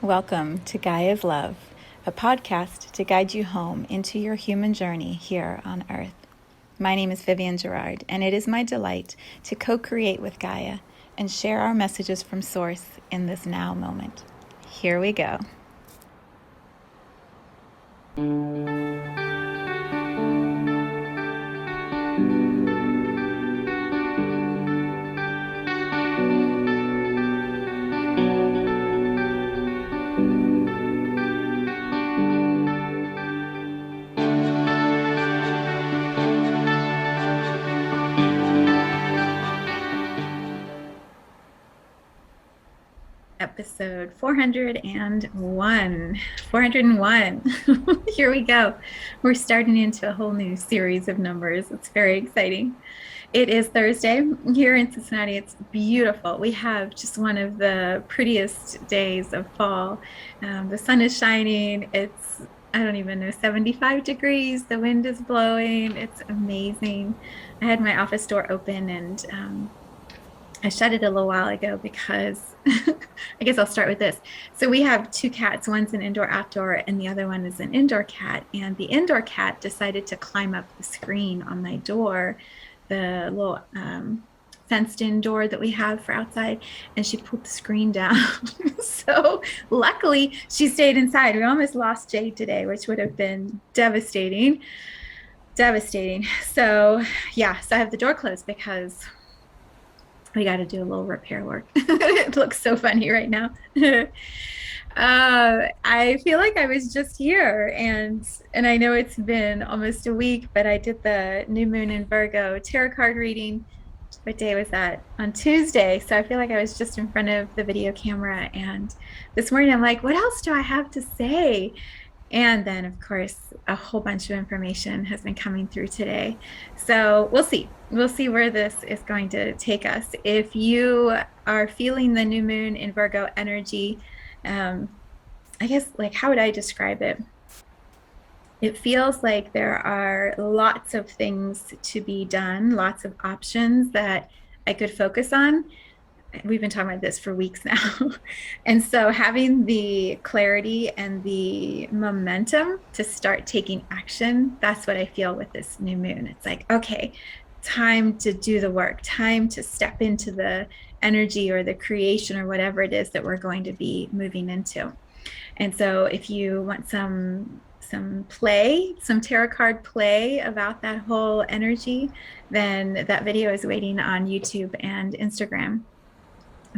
Welcome to Gaia Love, a podcast to guide you home into your human journey here on Earth. My name is Vivienne Gerard, and it is my delight to co-create with Gaia and share our messages from Source in this now moment. Here we go. Episode 401. 401. Here we go. We're starting into a whole new series of numbers. It's very exciting. It is Thursday here in Cincinnati. It's beautiful. We have just one of the prettiest days of fall. The sun is shining. It's, I don't even know, 75 degrees. The wind is blowing. It's amazing. I had my office door open and I shut it a little while ago because I guess I'll start with this. So we have two cats. One's an indoor-outdoor and the other one is an indoor cat. And the indoor cat decided to climb up the screen on my door, the little fenced-in door that we have for outside, and she pulled the screen down. So luckily she stayed inside. We almost lost Jade today, which would have been devastating. So yeah, so I have the door closed because we got to do a little repair work. It looks so funny right now. I feel like I was just here, and I know it's been almost a week, but I did the new moon in Virgo tarot card reading. What day was that? On Tuesday. So I feel like I was just in front of the video camera, and this morning I'm like, what else do I have to say? And then, of course, a whole bunch of information has been coming through today. So we'll see. We'll see where this is going to take us. If you are feeling the new moon in Virgo energy, I guess, like, how would I describe it? It feels like there are lots of things to be done, lots of options that I could focus on. We've been talking about this for weeks now. And so having the clarity and the momentum to start taking action, that's what I feel with this new moon. It's like, okay, time to do the work, time to step into the energy or the creation or whatever it is that we're going to be moving into. And so if you want some play, some tarot card play about that whole energy, then that video is waiting on YouTube and Instagram.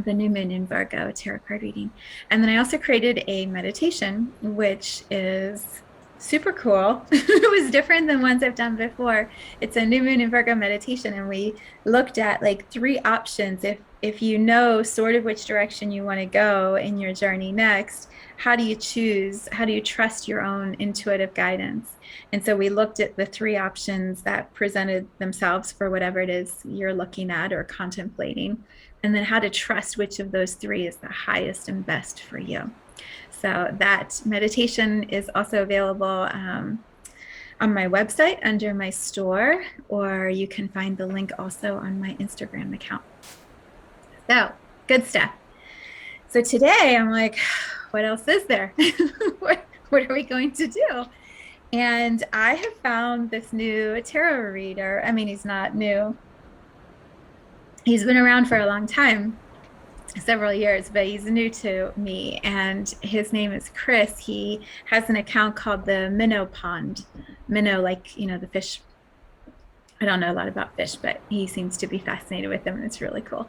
The new moon in Virgo tarot card reading. And then I also created a meditation, which is super cool. It was different than ones I've done before. It's a new moon in Virgo meditation, and we looked at like three options. If you know sort of which direction you want to go in your journey next, how do you choose? How do you trust your own intuitive guidance? And so we looked at the three options that presented themselves for whatever it is you're looking at or contemplating, and then how to trust which of those three is the highest and best for you. So that meditation is also available on my website under my store, or you can find the link also on my Instagram account. So good stuff. So today I'm like, what else is there? what are we going to do? And I have found this new tarot reader. I mean, he's not new. He's been around for a long time, several years, but he's new to me. And his name is Chris. He has an account called the Minnow Pond. Minnow, like, you know, the fish. I don't know a lot about fish, but he seems to be fascinated with them, and it's really cool.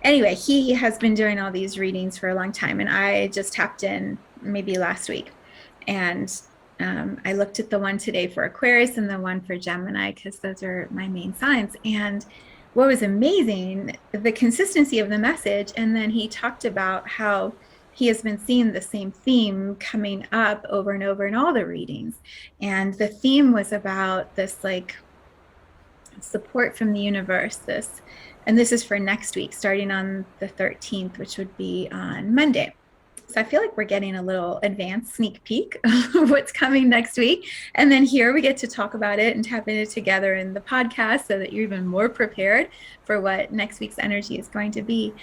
Anyway, he has been doing all these readings for a long time, and I just tapped in maybe last week. And I looked at the one today for Aquarius and the one for Gemini, because those are my main signs. And what was amazing, the consistency of the message. And then he talked about how he has been seeing the same theme coming up over and over in all the readings. And the theme was about this, like, support from the universe, and this is for next week, starting on the 13th, which would be on Monday. So I feel like we're getting a little advanced sneak peek of what's coming next week. And then here we get to talk about it and tap into it together in the podcast so that you're even more prepared for what next week's energy is going to be.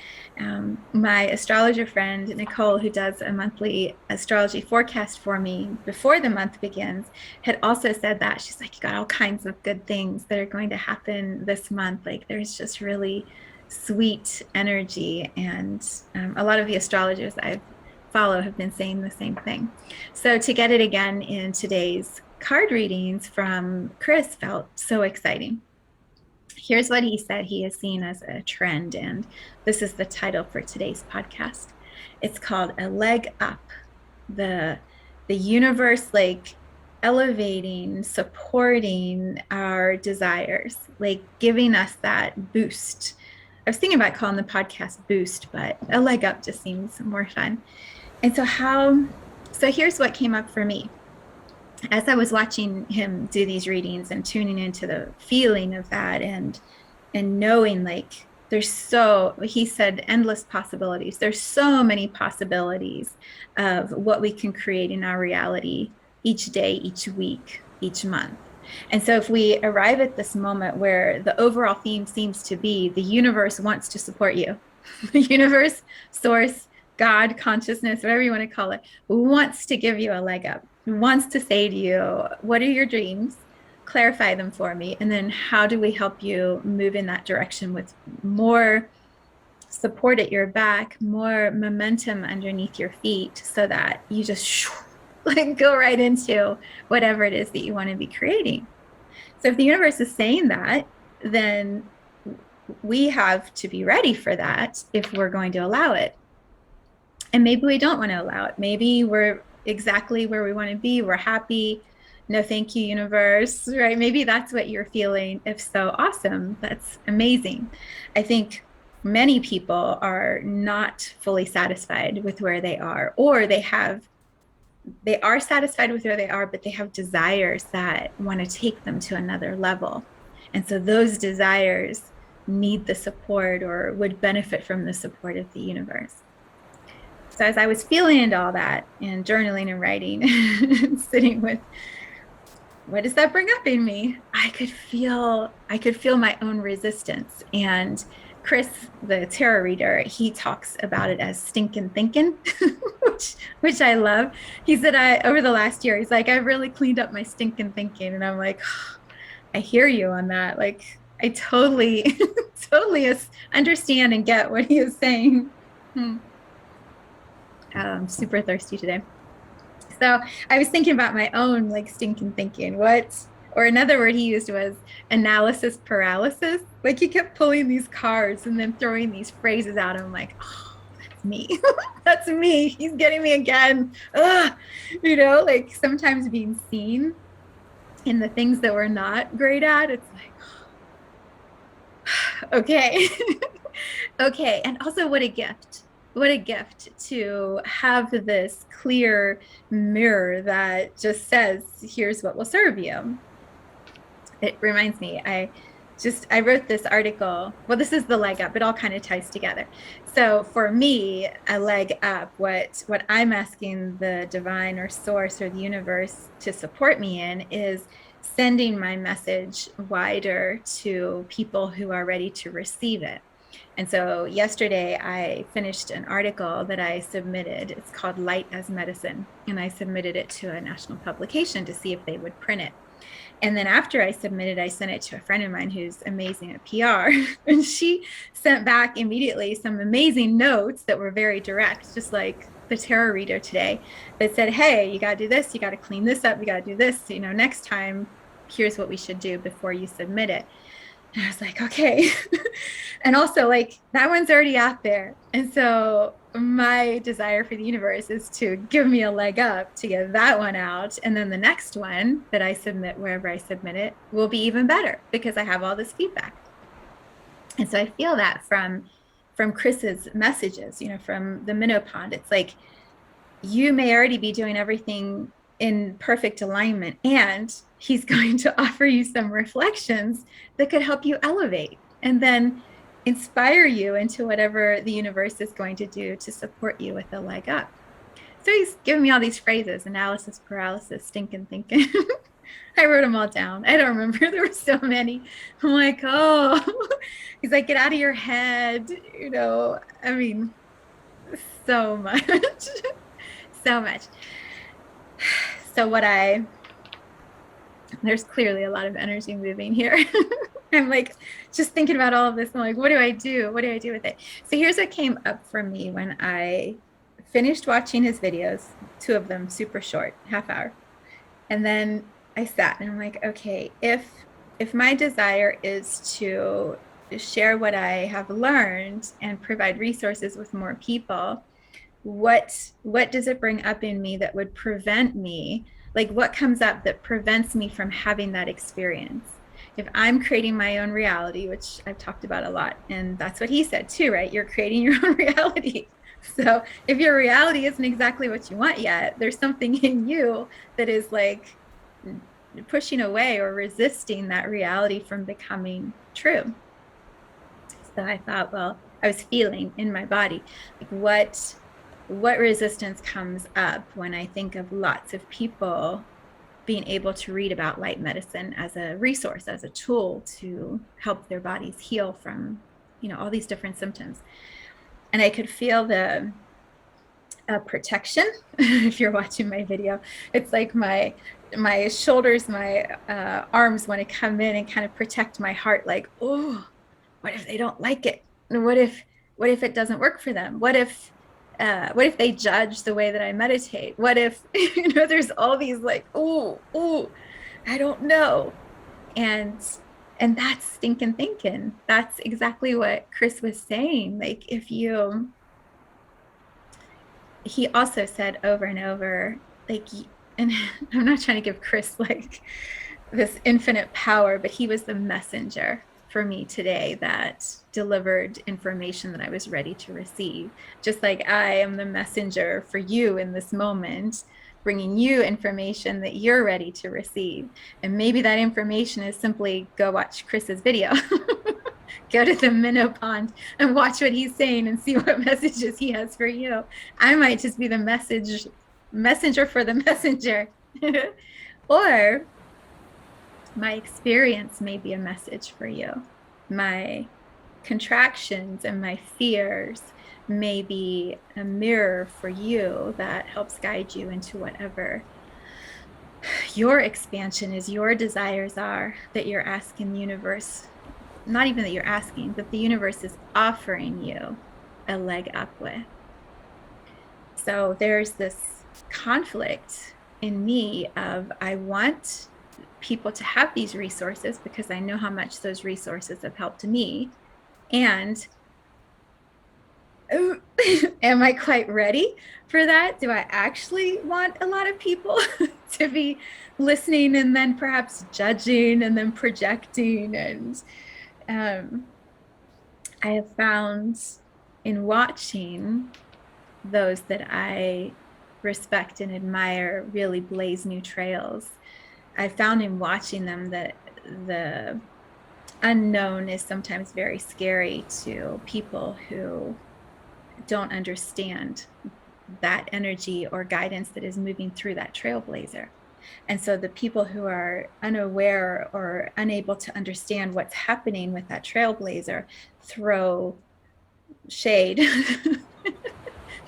My astrologer friend, Nicole, who does a monthly astrology forecast for me before the month begins, had also said that. She's like, you got all kinds of good things that are going to happen this month. Like there's just really sweet energy. And a lot of the astrologers I've follow have been saying the same thing. So to get it again in today's card readings from Chris felt so exciting. Here's what he said he has seen as a trend, and this is the title for today's podcast. It's called A Leg Up. The universe like elevating, supporting our desires, like giving us that boost. I was thinking about calling the podcast Boost, but A Leg Up just seems more fun. And so here's what came up for me. As I was watching him do these readings and tuning into the feeling of that and knowing like he said endless possibilities. There's so many possibilities of what we can create in our reality each day, each week, each month. And so if we arrive at this moment where the overall theme seems to be the universe wants to support you, the universe, source, God, consciousness, whatever you want to call it, wants to give you a leg up, wants to say to you, what are your dreams? Clarify them for me. And then how do we help you move in that direction with more support at your back, more momentum underneath your feet so that you just like go right into whatever it is that you want to be creating. So if the universe is saying that, then we have to be ready for that if we're going to allow it. And maybe we don't want to allow it. Maybe we're exactly where we want to be. We're happy. No, thank you, universe, right? Maybe that's what you're feeling. If so, awesome. That's amazing. I think many people are not fully satisfied with where they are, or they are satisfied with where they are, but they have desires that want to take them to another level. And so those desires need the support or would benefit from the support of the universe. So as I was feeling into all that and journaling and writing and sitting with, what does that bring up in me? I could feel my own resistance. And Chris, the tarot reader, he talks about it as stinking thinking, which I love. He said over the last year, he's like, I've really cleaned up my stinking thinking. And I'm like, oh, I hear you on that. Like, I totally understand and get what he is saying. I'm super thirsty today. So I was thinking about my own like stinking thinking. Or another word he used was analysis paralysis. Like he kept pulling these cards and then throwing these phrases out. And I'm like, oh, that's me. That's me. He's getting me again. Ugh. Like sometimes being seen in the things that we're not great at, it's like, oh. Okay. Okay. And also what a gift. What a gift to have this clear mirror that just says, here's what will serve you. It reminds me, I wrote this article. Well, this is the leg up. It all kind of ties together. So for me, a leg up, what I'm asking the divine or source or the universe to support me in is sending my message wider to people who are ready to receive it. And so yesterday I finished an article that I submitted. It's called Light as Medicine. And I submitted it to a national publication to see if they would print it. And then after I submitted, I sent it to a friend of mine who's amazing at PR. And she sent back immediately some amazing notes that were very direct, just like the tarot reader today, that said, hey, you got to do this. You got to clean this up. You got to do this. Next time, here's what we should do before you submit it. And I was like, okay. And also like that one's already out there. And so my desire for the universe is to give me a leg up to get that one out. And then the next one that I submit, wherever I submit it, will be even better because I have all this feedback. And so I feel that from Chris's messages, from the minnow pond. It's like, you may already be doing everything in perfect alignment, and he's going to offer you some reflections that could help you elevate and then inspire you into whatever the universe is going to do to support you with a leg up. So he's giving me all these phrases, analysis paralysis, stinking thinking. I wrote them all down. I don't remember. There were so many. I'm like, oh, he's like, get out of your head. I mean, so much, so much. So there's clearly a lot of energy moving here. I'm like, just thinking about all of this. I'm like, what do I do? What do I do with it? So here's what came up for me when I finished watching his videos, 2 of them super short, half hour. And then I sat and I'm like, okay, if my desire is to share what I have learned and provide resources with more people, what does it bring up in me that would prevent me? Like, what comes up that prevents me from having that experience? If I'm creating my own reality, which I've talked about a lot, and that's what he said too, right? You're creating your own reality. So if your reality isn't exactly what you want yet, there's something in you that is like pushing away or resisting that reality from becoming true. So I thought, well, I was feeling in my body, like what resistance comes up when I think of lots of people being able to read about light medicine as a resource, as a tool to help their bodies heal from, all these different symptoms. And I could feel the protection. If you're watching my video, it's like my shoulders, my arms want to come in and kind of protect my heart. Like, oh, what if they don't like it? And what if it doesn't work for them? What if they judge the way that I meditate? What if, there's all these like, oh, I don't know. And that's stinking thinking. That's exactly what Chris was saying. Like, he also said over and over, like, and I'm not trying to give Chris like this infinite power, but he was the messenger for me today that delivered information that I was ready to receive. Just like I am the messenger for you in this moment, bringing you information that you're ready to receive. And maybe that information is simply go watch Chris's video. Go to the minnow pond and watch what he's saying and see what messages he has for you. I might just be the messenger for the messenger. Or my experience may be a message for you. My contractions and my fears may be a mirror for you that helps guide you into whatever your expansion is, your desires are, that you're asking the universe, not even that you're asking, but the universe is offering you a leg up with. So there's this conflict in me of, I want people to have these resources because I know how much those resources have helped me. And am I quite ready for that? Do I actually want a lot of people to be listening and then perhaps judging and then projecting? And I have found in watching those that I respect and admire really blaze new trails, I found in watching them that the unknown is sometimes very scary to people who don't understand that energy or guidance that is moving through that trailblazer. And so the people who are unaware or unable to understand what's happening with that trailblazer throw shade,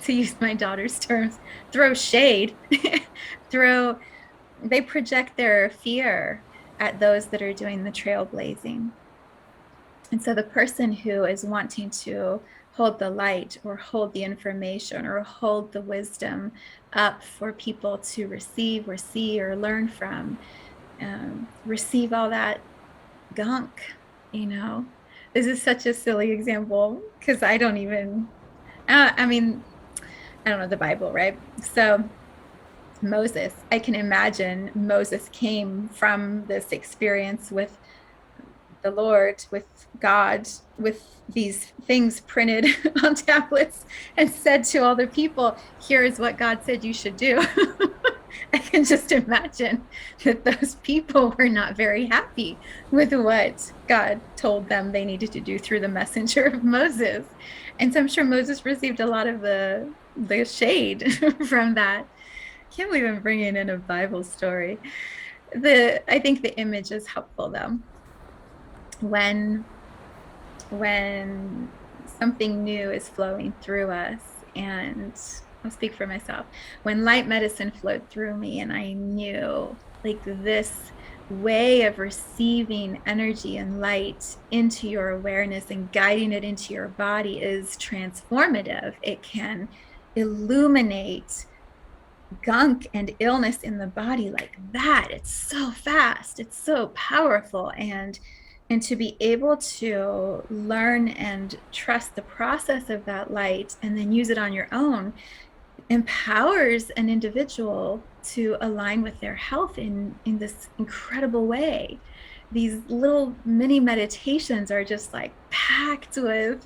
to use my daughter's terms, throw shade, they project their fear at those that are doing the trailblazing. And so the person who is wanting to hold the light or hold the information or hold the wisdom up for people to receive or see or learn from, receive all that gunk, This is such a silly example because I don't even, I don't know the Bible, right? So Moses, I can imagine Moses came from this experience with the Lord, with God, with these things printed on tablets and said to all the people, here is what God said you should do. I can just imagine that those people were not very happy with what God told them they needed to do through the messenger of Moses. And so I'm sure Moses received a lot of the the shade from that. Can't believe I'm bringing in a Bible story. I think the image is helpful though. When when something new is flowing through us, and I'll speak for myself, when light medicine flowed through me and I knew like this way of receiving energy and light into your awareness and guiding it into your body is transformative. It can illuminate gunk and illness in the body like that. It's so fast, it's so powerful. And to be able to learn and trust the process of that light and then use it on your own empowers an individual to align with their health in this incredible way. These little mini meditations are just like packed with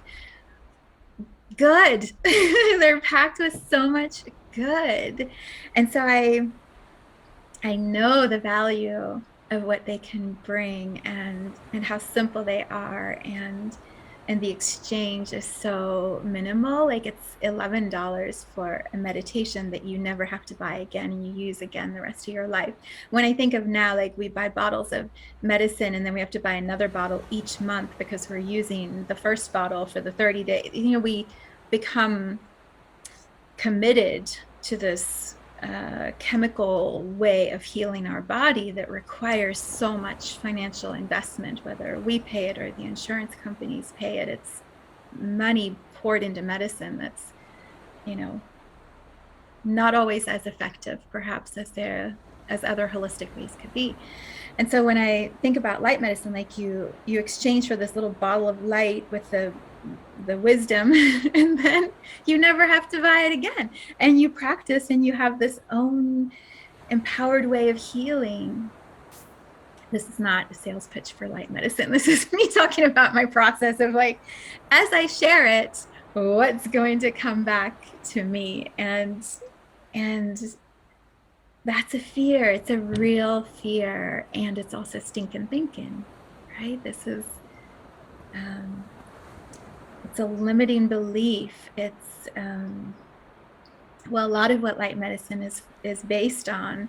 good. They're packed with so much good. And so I know the value of what they can bring, and how simple they are, and the exchange is so minimal. Like it's $11 for a meditation that you never have to buy again and you use again the rest of your life. When I think of now, like we buy bottles of medicine and then we have to buy another bottle each month because we're using the first bottle for the 30 days. You know, we become committed to this chemical way of healing our body that requires so much financial investment, whether we pay it or the insurance companies pay it. It's money poured into medicine that's, you know, not always as effective perhaps as other holistic ways could be. And so when I think about light medicine, like you exchange for this little bottle of light with the wisdom, and then you never have to buy it again, and you practice and you have this own empowered way of healing. This is not a sales pitch for light medicine. This is me talking about my process of like, as I share it, what's going to come back to me. And that's a fear. It's a real fear, and it's also stinking thinking, right? This is it's a limiting belief. It's well, a lot of what light medicine is based on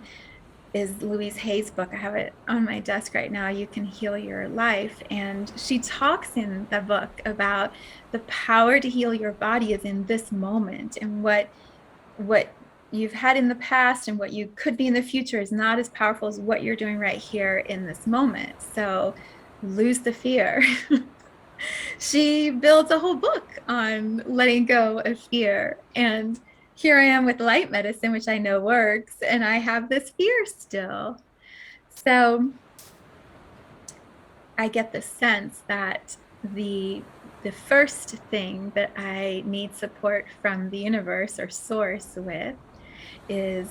is Louise Hay's book. I have it on my desk right now, You Can Heal Your Life. And she talks in the book about the power to heal your body is in this moment, and what you've had in the past and what you could be in the future is not as powerful as what you're doing right here in this moment. So lose the fear. She builds a whole book on letting go of fear. And here I am with light medicine, which I know works, and I have this fear still. So I get the sense that the first thing that I need support from the universe or source with is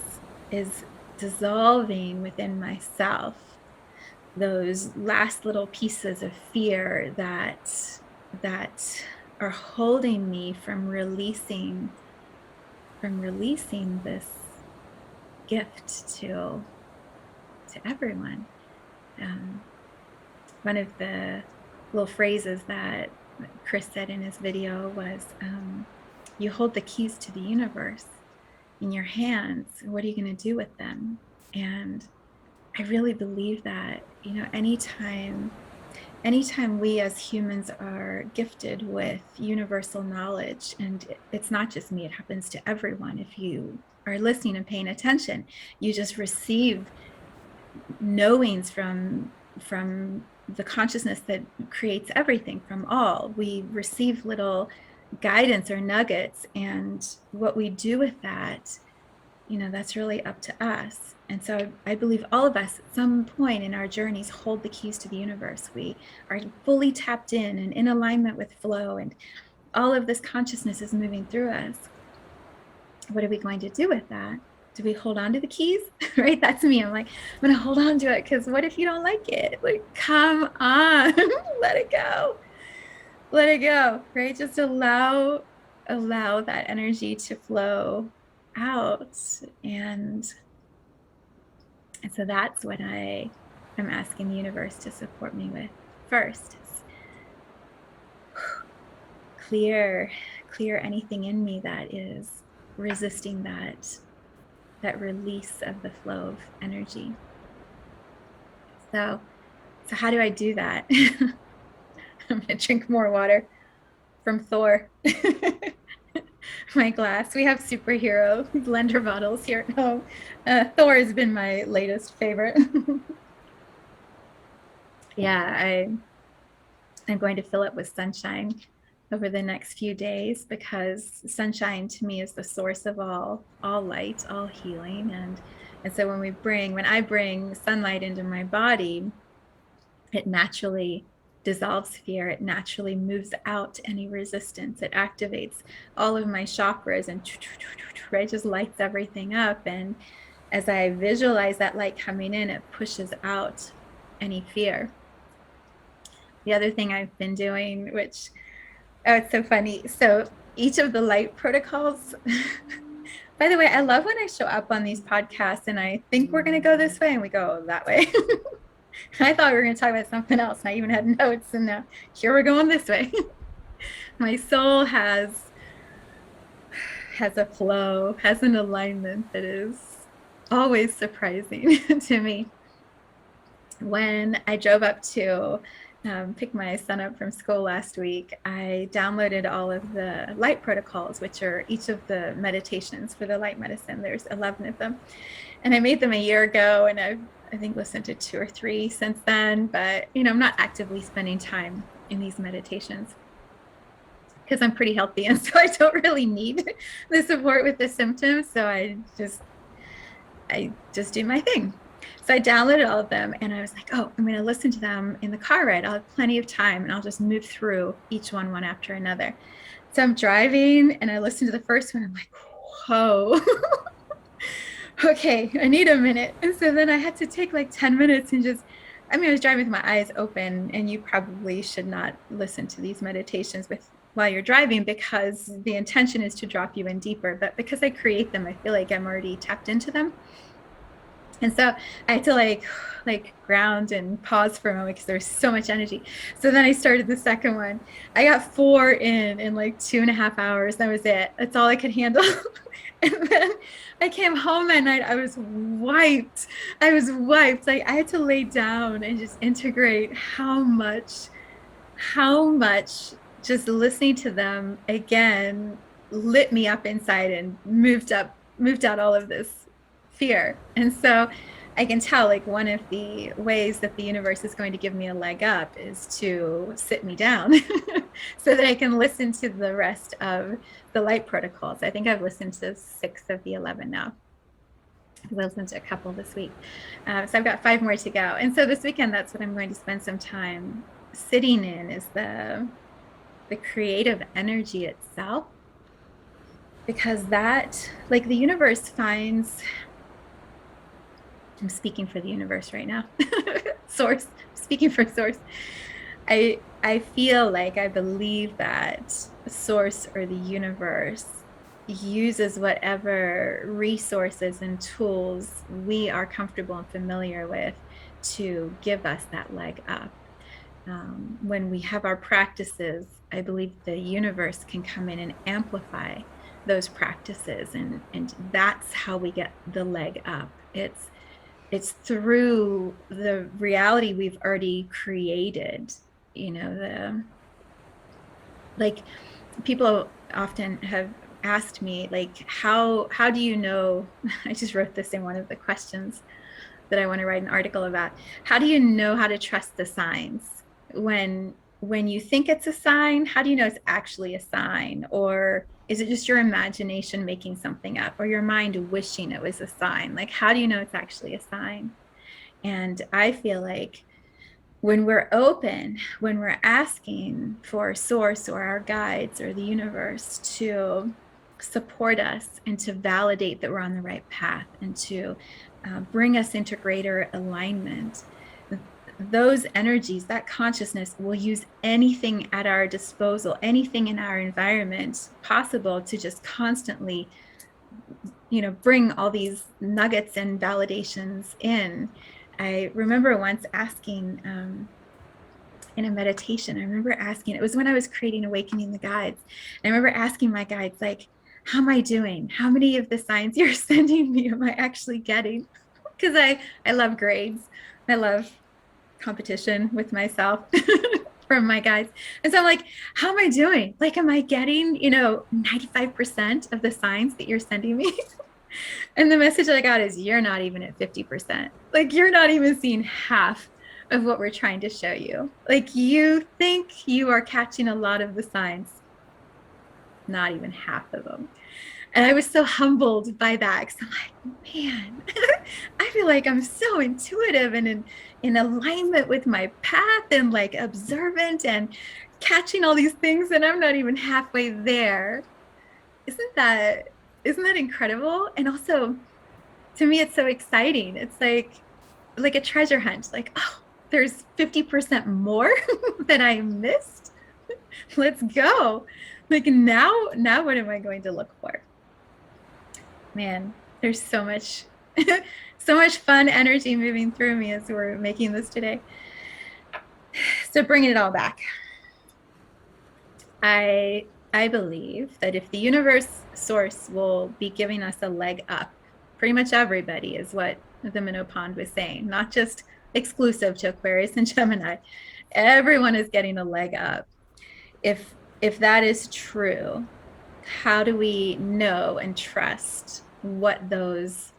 dissolving within myself those last little pieces of fear that are holding me from releasing this gift to everyone. One of the little phrases that Chris said in his video was, you hold the keys to the universe in your hands. What are you going to do with them? And I really believe that, you know, anytime we as humans are gifted with universal knowledge, and it's not just me, it happens to everyone. If you are listening and paying attention, you just receive knowings from the consciousness that creates everything, from all. We receive little guidance or nuggets, and what we do with that, you know, that's really up to us. And so I believe all of us at some point in our journeys hold the keys to the universe. We are fully tapped in and in alignment with flow, and all of this consciousness is moving through us. What are we going to do with that? Do we hold on to the keys? Right? That's me. I'm like, I'm going to hold on to it, because what if you don't like it? Like, come on, let it go. Let it go, right? Just allow that energy to flow out. And so that's what I'm asking the universe to support me with first. Clear anything in me that is resisting that release of the flow of energy. So how do I do that? I'm gonna drink more water from Thor. My glass. We have superhero blender bottles here at home. Thor has been my latest favorite. Yeah, I'm going to fill it with sunshine over the next few days, because sunshine to me is the source of all light, all healing. And so when I bring sunlight into my body, it naturally dissolves fear. It naturally moves out any resistance. It activates all of my chakras and right, just lights everything up. And as I visualize that light coming in, it pushes out any fear. The other thing I've been doing, which, oh, it's so funny. So each of the light protocols, by the way, I love when I show up on these podcasts and I think we're going to go this way and we go that way. I thought we were going to talk about something else. I even had notes, and now here we're going this way. My soul has a flow, has an alignment that is always surprising to me. When I drove up to pick my son up from school last week, I downloaded all of the light protocols, which are each of the meditations for the light medicine. There's 11 of them. And I made them a year ago, and I think listened to 2 or 3 since then. But, I'm not actively spending time in these meditations because I'm pretty healthy. And so I don't really need the support with the symptoms. So I just do my thing. So I downloaded all of them and I was like, oh, I'm going to listen to them in the car ride. I'll have plenty of time and I'll just move through each one after another. So I'm driving and I listened to the first one. I'm like, whoa. Okay, I need a minute. And so then I had to take like 10 minutes and I was driving with my eyes open, and you probably should not listen to these meditations while you're driving, because the intention is to drop you in deeper. But because I create them, I feel like I'm already tapped into them. And so I had to like ground and pause for a moment because there's so much energy. So then I started the second one. I got 4 in like 2.5 hours. That was it. That's all I could handle. And then I came home that night. I was wiped. Like I had to lay down and just integrate how much just listening to them again lit me up inside and moved out all of this fear. And so I can tell, like, one of the ways that the universe is going to give me a leg up is to sit me down so that I can listen to the rest of the light protocols. I think I've listened to 6 of the 11 now. I listened to a couple this week. So I've got 5 more to go. And so this weekend, that's what I'm going to spend some time sitting in, is the creative energy itself. Because that, like, the universe finds, I'm speaking for the universe right now. Source, speaking for source. I feel like, I believe that source or the universe uses whatever resources and tools we are comfortable and familiar with to give us that leg up. When we have our practices, I believe the universe can come in and amplify those practices, and that's how we get the leg up. It's through the reality we've already created. Like, people often have asked me, like, how do you know? I just wrote this in one of the questions that I want to write an article about. How do you know how to trust the signs? When you think it's a sign, how do you know it's actually a sign? Or is it just your imagination making something up, or your mind wishing it was a sign? Like, how do you know it's actually a sign? And I feel like when we're open, when we're asking for source or our guides or the universe to support us and to validate that we're on the right path and to bring us into greater alignment, those energies, that consciousness will use anything at our disposal, anything in our environment possible, to just constantly, bring all these nuggets and validations in. I remember once asking in a meditation, it was when I was creating Awakening the Guides. And I remember asking my guides, like, how am I doing? How many of the signs you're sending me am I actually getting? Because I love grades. I love competition with myself from my guides. And so I'm like, how am I doing? Like, am I getting, 95% of the signs that you're sending me? And the message that I got is, you're not even at 50%. Like, you're not even seeing half of what we're trying to show you. Like, you think you are catching a lot of the signs, not even half of them. And I was so humbled by that because I'm like, man, I feel like I'm so intuitive and in alignment with my path and like observant and catching all these things, and I'm not even halfway there. Isn't that isn't that incredible? And also, to me, it's so exciting. It's like a treasure hunt. Like, oh, there's 50% more that I missed. Let's go. Like, now what am I going to look for? Man, there's so much so much fun energy moving through me as we're making this today. So bringing it all back, I believe that if the universe source will be giving us a leg up, pretty much everybody is what the Minnow Pond was saying, not just exclusive to Aquarius and Gemini. Everyone is getting a leg up. If that is true, how do we know and trust what those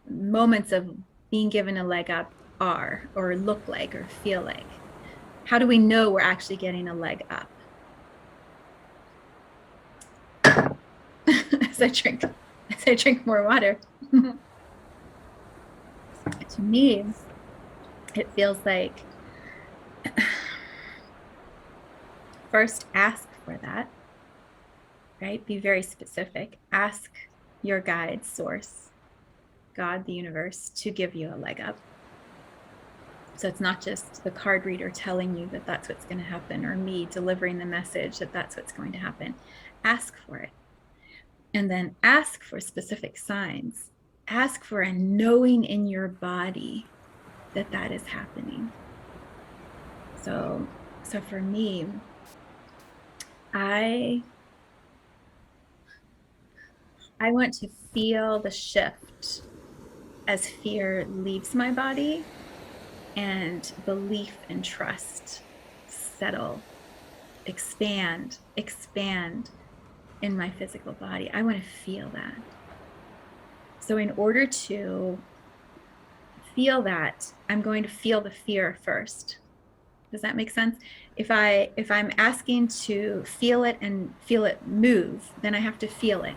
moments of being given a leg up are, or look like, or feel like? How do we know we're actually getting a leg up? as I drink more water. To me, it feels like first ask for that, right? Be very specific. Ask your guide, source, God, the universe, to give you a leg up. So it's not just the card reader telling you that that's what's going to happen, or me delivering the message that that's what's going to happen. Ask for it. And then ask for specific signs. Ask for a knowing in your body that that is happening. So for me, I want to feel the shift as fear leaves my body and belief and trust settle, expand in my physical body. I want to feel that. So in order to feel that, I'm going to feel the fear first. Does that make sense? If I'm asking to feel it and feel it move, then I have to feel it.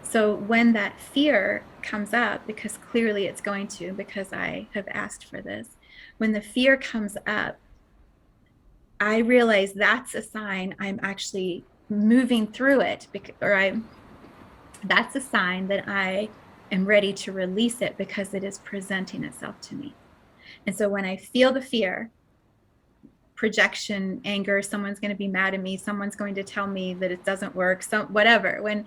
So when that fear comes up, because clearly it's going to, because I have asked for this, when the fear comes up, I realize that's a sign I'm actually moving through it, that's a sign that I am ready to release it because it is presenting itself to me. And so when I feel the fear, projection, anger, someone's going to be mad at me, someone's going to tell me that it doesn't work, whatever, when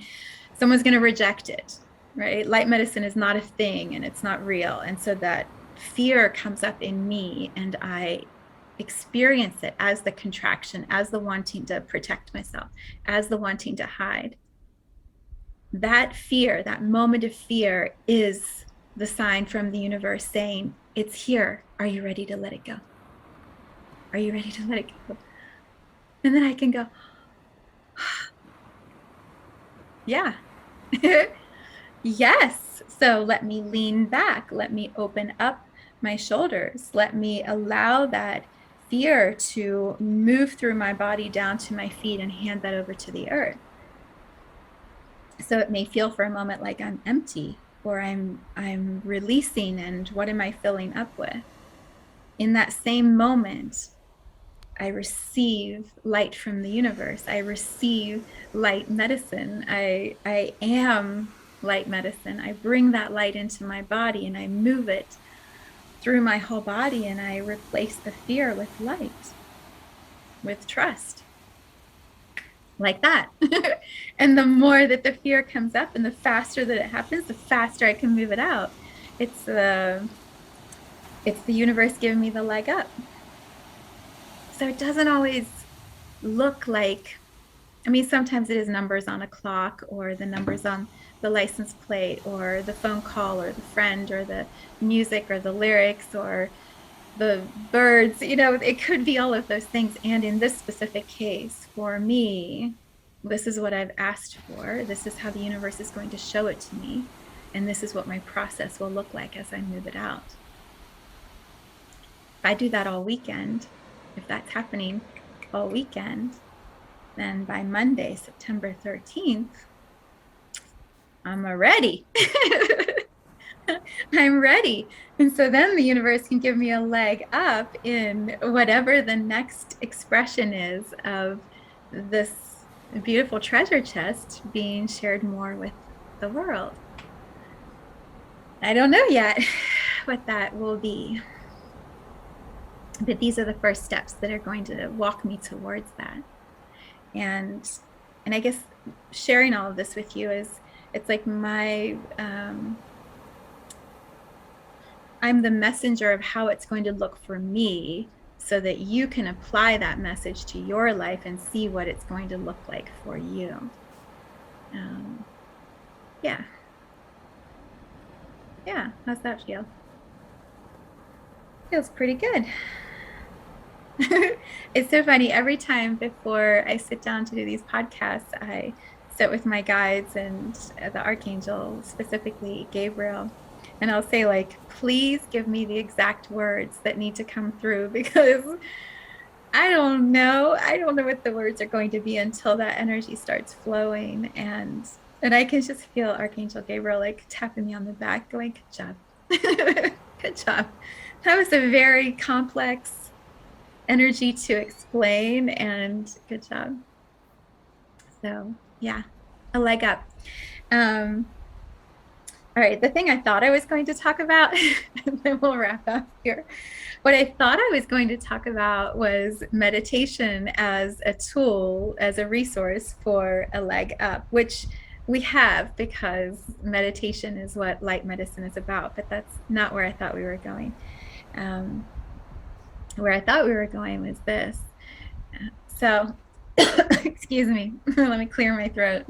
someone's going to reject it, right? Light medicine is not a thing and it's not real. And so that fear comes up in me and I experience it as the contraction, as the wanting to protect myself, as the wanting to hide. That fear, that moment of fear, is the sign from the universe saying, it's here. Are you ready to let it go? Are you ready to let it go? And then I can go, yeah. Yes. So let me lean back. Let me open up my shoulders. Let me allow that fear to move through my body down to my feet and hand that over to the earth. So it may feel for a moment like I'm empty, or I'm releasing, and what am I filling up with? In that same moment, I receive light from the universe. I receive light medicine. I am light medicine. I bring that light into my body and I move it through my whole body, and I replace the fear with light, with trust. Like that. And the more that the fear comes up and the faster that it happens, the faster I can move it out. It's the universe giving me the leg up. So it doesn't always look like I mean, sometimes it is numbers on a clock or the numbers on the license plate or the phone call or the friend or the music or the lyrics or the birds. It could be all of those things. And in this specific case, for me, this is what I've asked for. This is how the universe is going to show it to me. And this is what my process will look like as I move it out. If I do that all weekend, if that's happening all weekend, then by Monday, September 13th, I'm ready. I'm ready. And so then the universe can give me a leg up in whatever the next expression is of this beautiful treasure chest being shared more with the world. I don't know yet what that will be, but these are the first steps that are going to walk me towards that. And I guess sharing all of this with you is, it's like I'm the messenger of how it's going to look for me, so that you can apply that message to your life and see what it's going to look like for you. Yeah. How's that feel? Feels pretty good. It's so funny. Every time before I sit down to do these podcasts, I sit with my guides and the archangel, specifically Gabriel, and I'll say, like, please give me the exact words that need to come through, because I don't know what the words are going to be until that energy starts flowing. And I can just feel Archangel Gabriel like tapping me on the back, going, good job. Good job. That was a very complex energy to explain, and good job. So yeah, a leg up. All right, the thing I thought I was going to talk about, and then we'll wrap up here. What I thought I was going to talk about was meditation as a tool, as a resource for a leg up, which we have, because meditation is what light medicine is about, but that's not where I thought we were going. Where I thought we were going was this. So, excuse me, let me clear my throat.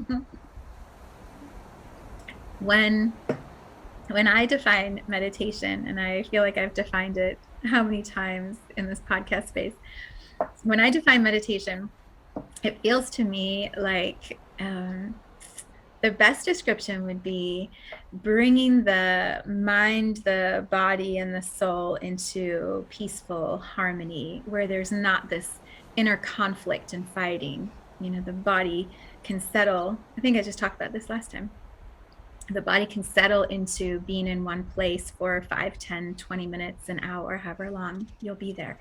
When I define meditation, and I feel like I've defined it how many times in this podcast space, when I define meditation, it feels to me like the best description would be bringing the mind, the body, and the soul into peaceful harmony, where there's not this inner conflict and fighting. The body can settle. I think I just talked about this last time. The body can settle into being in one place for 5, 10, 20 minutes, an hour, however long you'll be there.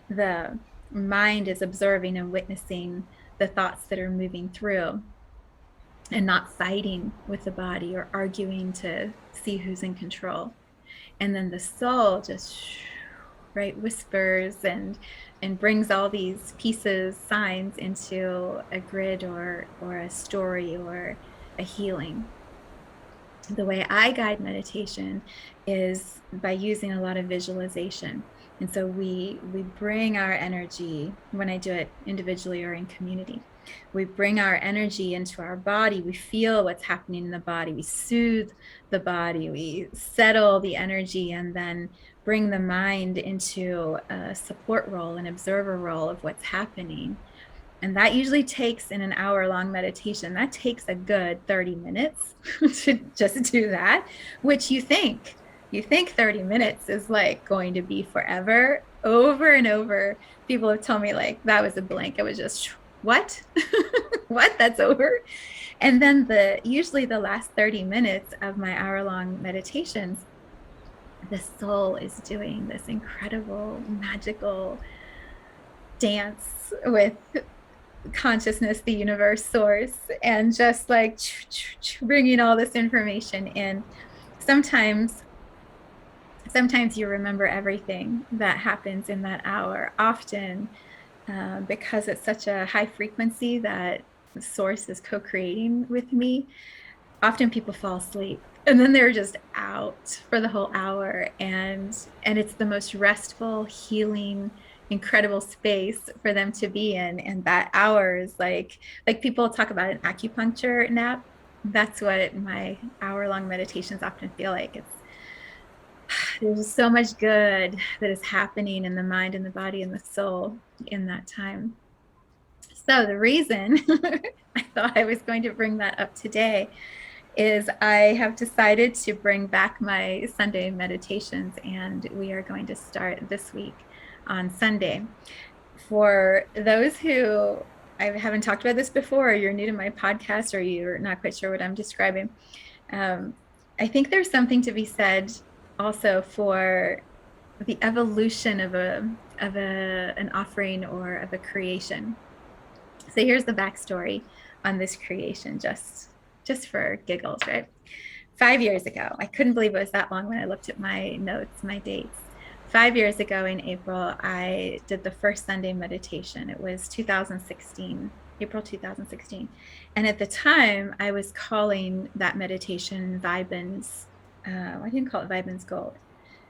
The mind is observing and witnessing the thoughts that are moving through, and not fighting with the body or arguing to see who's in control. And then the soul just whispers and brings all these pieces, signs into a grid or a story or a healing. The way I guide meditation is by using a lot of visualization. And so we bring our energy, when I do it individually or in community, we bring our energy into our body. We feel what's happening in the body. We soothe the body. We settle the energy, and then bring the mind into a support role, an observer role of what's happening. And that usually takes, in an hour-long meditation, that takes a good 30 minutes to just do that, which you think 30 minutes is like going to be forever. Over and over, people have told me, like, that was a blink. It was just, what? What? That's over? And then usually the last 30 minutes of my hour-long meditations, the soul is doing this incredible, magical dance with consciousness, the universe, source, and just like bringing all this information in. Sometimes you remember everything that happens in that hour. Often, because it's such a high frequency that the source is co-creating with me, often people fall asleep, and then they're just out for the whole hour. And it's the most restful, healing incredible space for them to be in. And that hour is like people talk about an acupuncture nap. That's what my hour-long meditations often feel like. There's so much good that is happening in the mind and the body and the soul in that time. So the reason I thought I was going to bring that up today is I have decided to bring back my Sunday meditations, and we are going to start this week on Sunday. For those who I haven't talked about this before, or you're new to my podcast, or you're not quite sure what I'm describing, um, I think there's something to be said also for the evolution of an offering or of a creation. So here's the backstory on this creation, just for giggles, right? 5 years ago, I couldn't believe it was that long when I looked at my notes, my dates. 5 years ago in April, I did the first Sunday meditation. It was 2016, April 2016. And at the time, I was calling that meditation Vibin's, I didn't call it Vibin's Gold.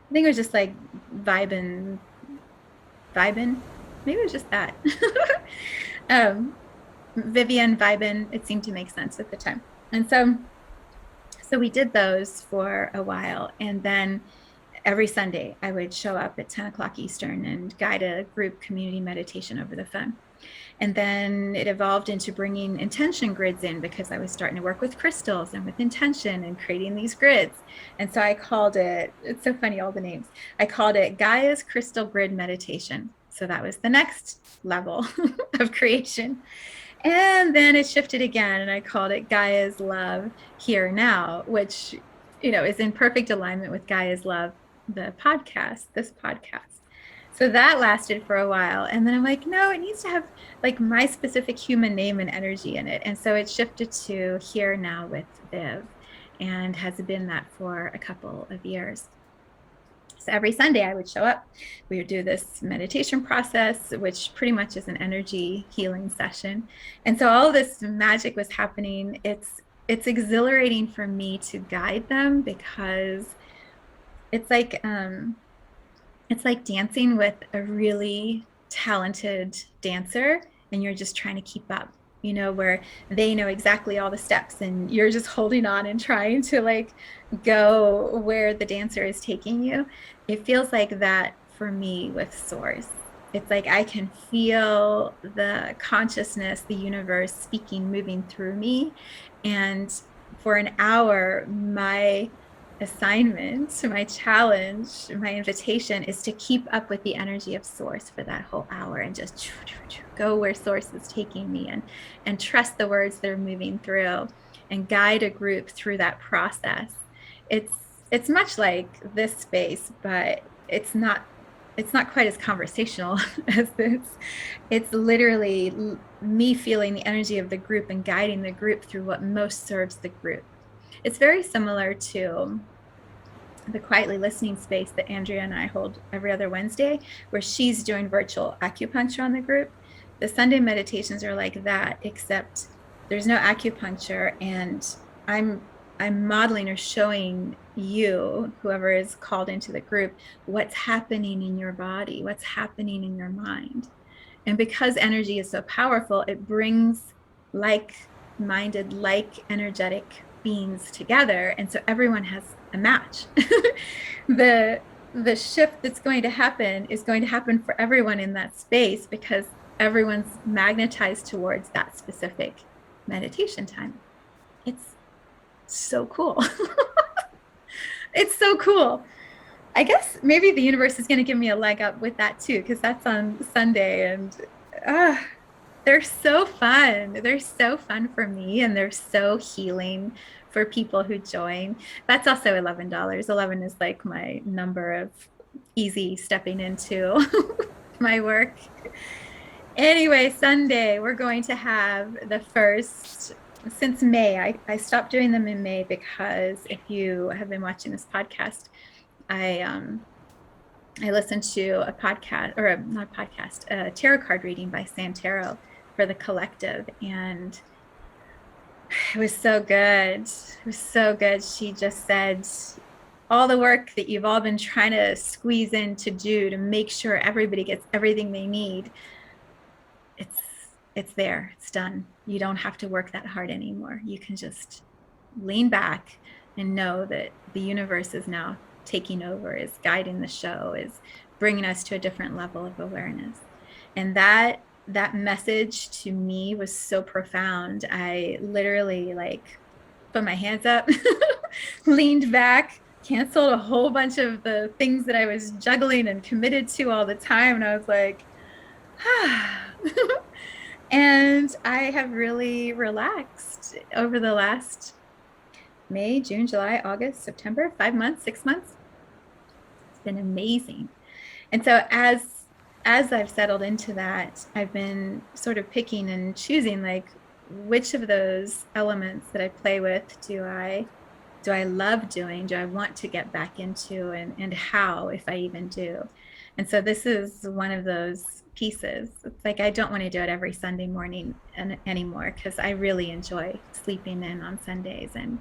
I think it was just like Vibin, maybe it was just that. Vivienne Vibin, it seemed to make sense at the time. And so we did those for a while. And then every Sunday I would show up at 10 o'clock Eastern and guide a group community meditation over the phone. And then it evolved into bringing intention grids in because I was starting to work with crystals and with intention and creating these grids. And so I called it, it's so funny, all the names. I called it Gaia's Crystal Grid Meditation. So that was the next level of creation. And then it shifted again, and I called it Gaia's Love Here Now, which, is in perfect alignment with Gaia's Love, this podcast. So that lasted for a while. And then I'm like, no, it needs to have like my specific human name and energy in it. And so it shifted to Here Now with Viv, and has been that for a couple of years. So every Sunday I would show up. We would do this meditation process, which pretty much is an energy healing session. And so all this magic was happening. It's exhilarating for me to guide them because it's like dancing with a really talented dancer, and you're just trying to keep up, where they know exactly all the steps and you're just holding on and trying to like go where the dancer is taking you. It feels like that for me with Source. It's like I can feel the consciousness, the universe speaking, moving through me. And for an hour, my assignment, my challenge, my invitation is to keep up with the energy of Source for that whole hour and just go where Source is taking me, and trust the words they're moving through, and guide a group through that process. It's much like this space, but it's not quite as conversational as this. It's literally me feeling the energy of the group and guiding the group through what most serves the group. It's very similar to the quietly listening space that Andrea and I hold every other Wednesday, where she's doing virtual acupuncture on the group. The Sunday meditations are like that, except there's no acupuncture, and I'm modeling or showing you, whoever is called into the group, what's happening in your body, what's happening in your mind. And because energy is so powerful, it brings like-minded, like-energetic beings together, and so everyone has a match. The shift that's going to happen is going to happen for everyone in that space because everyone's magnetized towards that specific meditation time. It's so cool. It's so cool. I guess maybe the universe is going to give me a leg up with that too, because that's on Sunday, and they're so fun. They're so fun for me, and they're so healing for people who join. That's also $11. 11 is like my number of easy stepping into my work. Anyway, Sunday, we're going to have the first, since May. I stopped doing them in May because if you have been watching this podcast, I listened to a podcast, or not a podcast, a tarot card reading by Sam Tarot for the collective, and it was so good. It was so good. She just said, all the work that you've all been trying to squeeze in to do to make sure everybody gets everything they need, it's it's there, it's done. You don't have to work that hard anymore. You can just lean back and know that the universe is now taking over, is guiding the show, is bringing us to a different level of awareness. And that message to me was so profound. I literally like put my hands up, leaned back, canceled a whole bunch of the things that I was juggling and committed to all the time. And I was like, ah. And I have really relaxed over the last May, June, July, August, September, 5 months, 6 months. It's been amazing. And so as I've settled into that, I've been sort of picking and choosing like which of those elements that I play with do I love doing? Do I want to get back into, and how, if I even do? And so this is one of those pieces. It's like I don't want to do it every Sunday morning anymore because I really enjoy sleeping in on Sundays and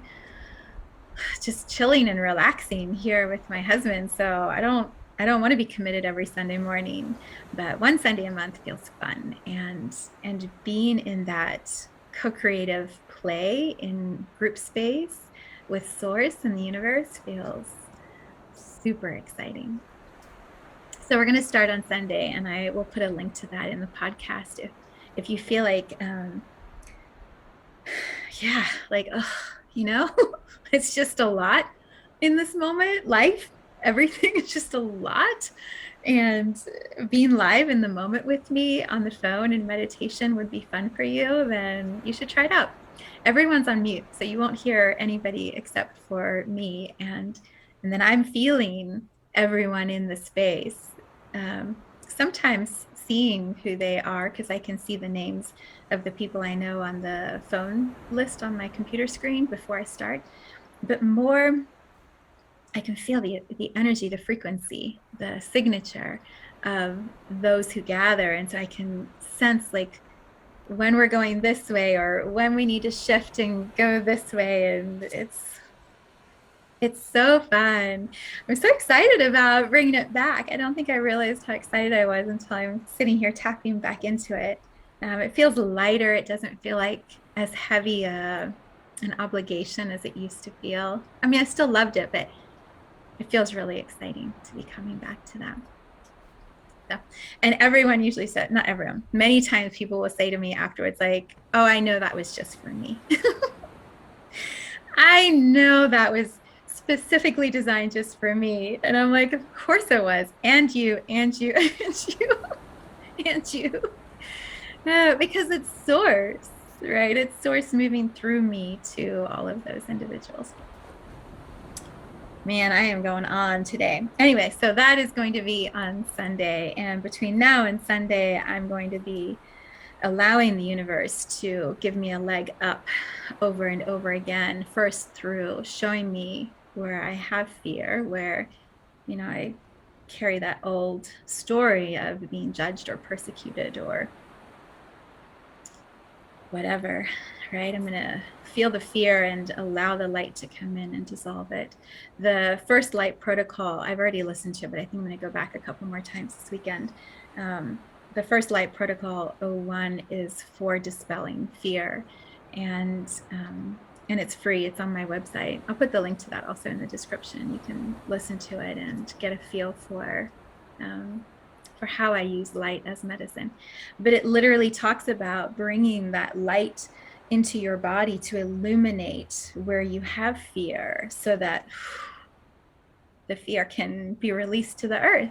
just chilling and relaxing here with my husband. So I don't want to be committed every Sunday morning, but one Sunday a month feels fun. And being in that co-creative play in group space with source and the universe feels super exciting. So we're going to start on Sunday, and I will put a link to that in the podcast if you feel like yeah, like it's just a lot in this moment. Life, everything is just a lot. And being live in the moment with me on the phone in meditation would be fun for you, then you should try it out. Everyone's on mute, so you won't hear anybody except for me. And then I'm feeling everyone in the space. Sometimes seeing who they are, because I can see the names of the people I know on the phone list on my computer screen before I start. But more, I can feel the energy, the frequency, the signature of those who gather. And so I can sense like when we're going this way or when we need to shift and go this way. And it's so fun. I'm so excited about bringing it back. I don't think I realized how excited I was until I'm sitting here tapping back into it. It feels lighter. It doesn't feel like as heavy an obligation as it used to feel. I mean, I still loved it, but it feels really exciting to be coming back to that. So, and everyone usually said, not everyone, many times people will say to me afterwards, like, oh, I know that was just for me. I know that was specifically designed just for me. And I'm like, of course it was. And you, and you, and you, and you. Because it's source, right? It's source moving through me to all of those individuals. Man, I am going on today. Anyway, so that is going to be on Sunday. And between now and Sunday, I'm going to be allowing the universe to give me a leg up over and over again. First through showing me where I have fear, where, I carry that old story of being judged or persecuted or whatever, right? I'm going to feel the fear and allow the light to come in and dissolve it. The first light protocol, I've already listened to, but I think I'm going to go back a couple more times this weekend. The first light protocol 01 is for dispelling fear, and it's free. It's on my website. I'll put the link to that also in the description. You can listen to it and get a feel for how I use light as medicine. But it literally talks about bringing that light into your body to illuminate where you have fear so that the fear can be released to the earth,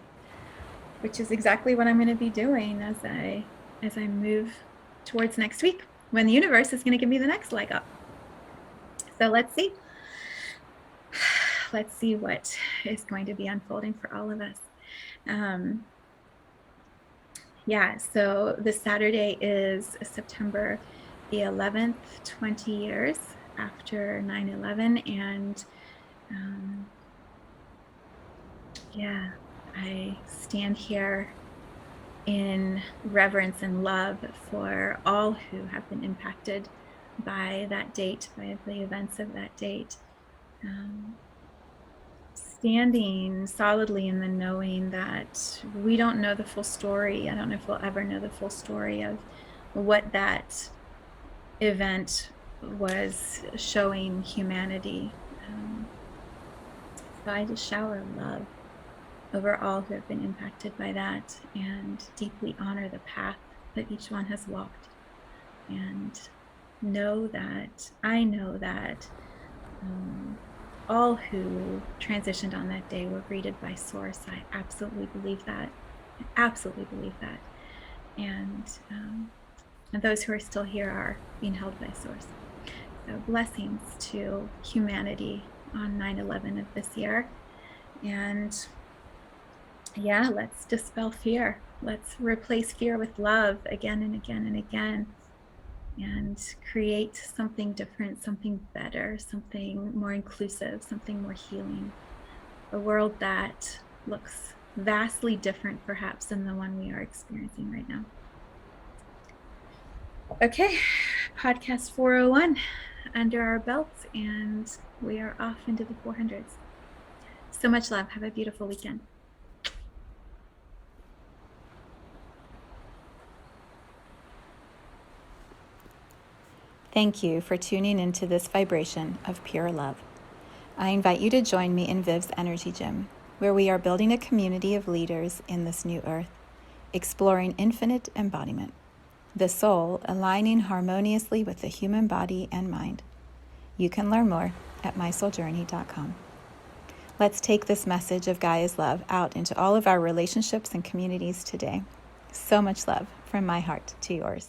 which is exactly what I'm going to be doing as I move towards next week, when the universe is going to give me the next leg up. So let's see. Let's see what is going to be unfolding for all of us. Yeah, so this Saturday is September the 11th, 20 years after 9/11. And yeah, I stand here in reverence and love for all who have been impacted by that date, by the events of that date. standing solidly in the knowing that we don't know the full story. I don't know if we'll ever know the full story of what that event was showing humanity. So I just shower love over all who have been impacted by that and deeply honor the path that each one has walked. And I know that all who transitioned on that day were greeted by Source. I absolutely believe that. I absolutely believe that. And those who are still here are being held by Source. So blessings to humanity on 9/11 of this year. And yeah, let's dispel fear. Let's replace fear with love again and again and again, and create something different, something better, something more inclusive, something more healing. A world that looks vastly different, perhaps, than the one we are experiencing right now. Okay, podcast 401 under our belts, and we are off into the 400s. So much love. Have a beautiful weekend. Thank you for tuning into this vibration of pure love. I invite you to join me in Viv's Energy Gym, where we are building a community of leaders in this new earth, exploring infinite embodiment, the soul aligning harmoniously with the human body and mind. You can learn more at mysouljourney.com. Let's take this message of Gaia's love out into all of our relationships and communities today. So much love from my heart to yours.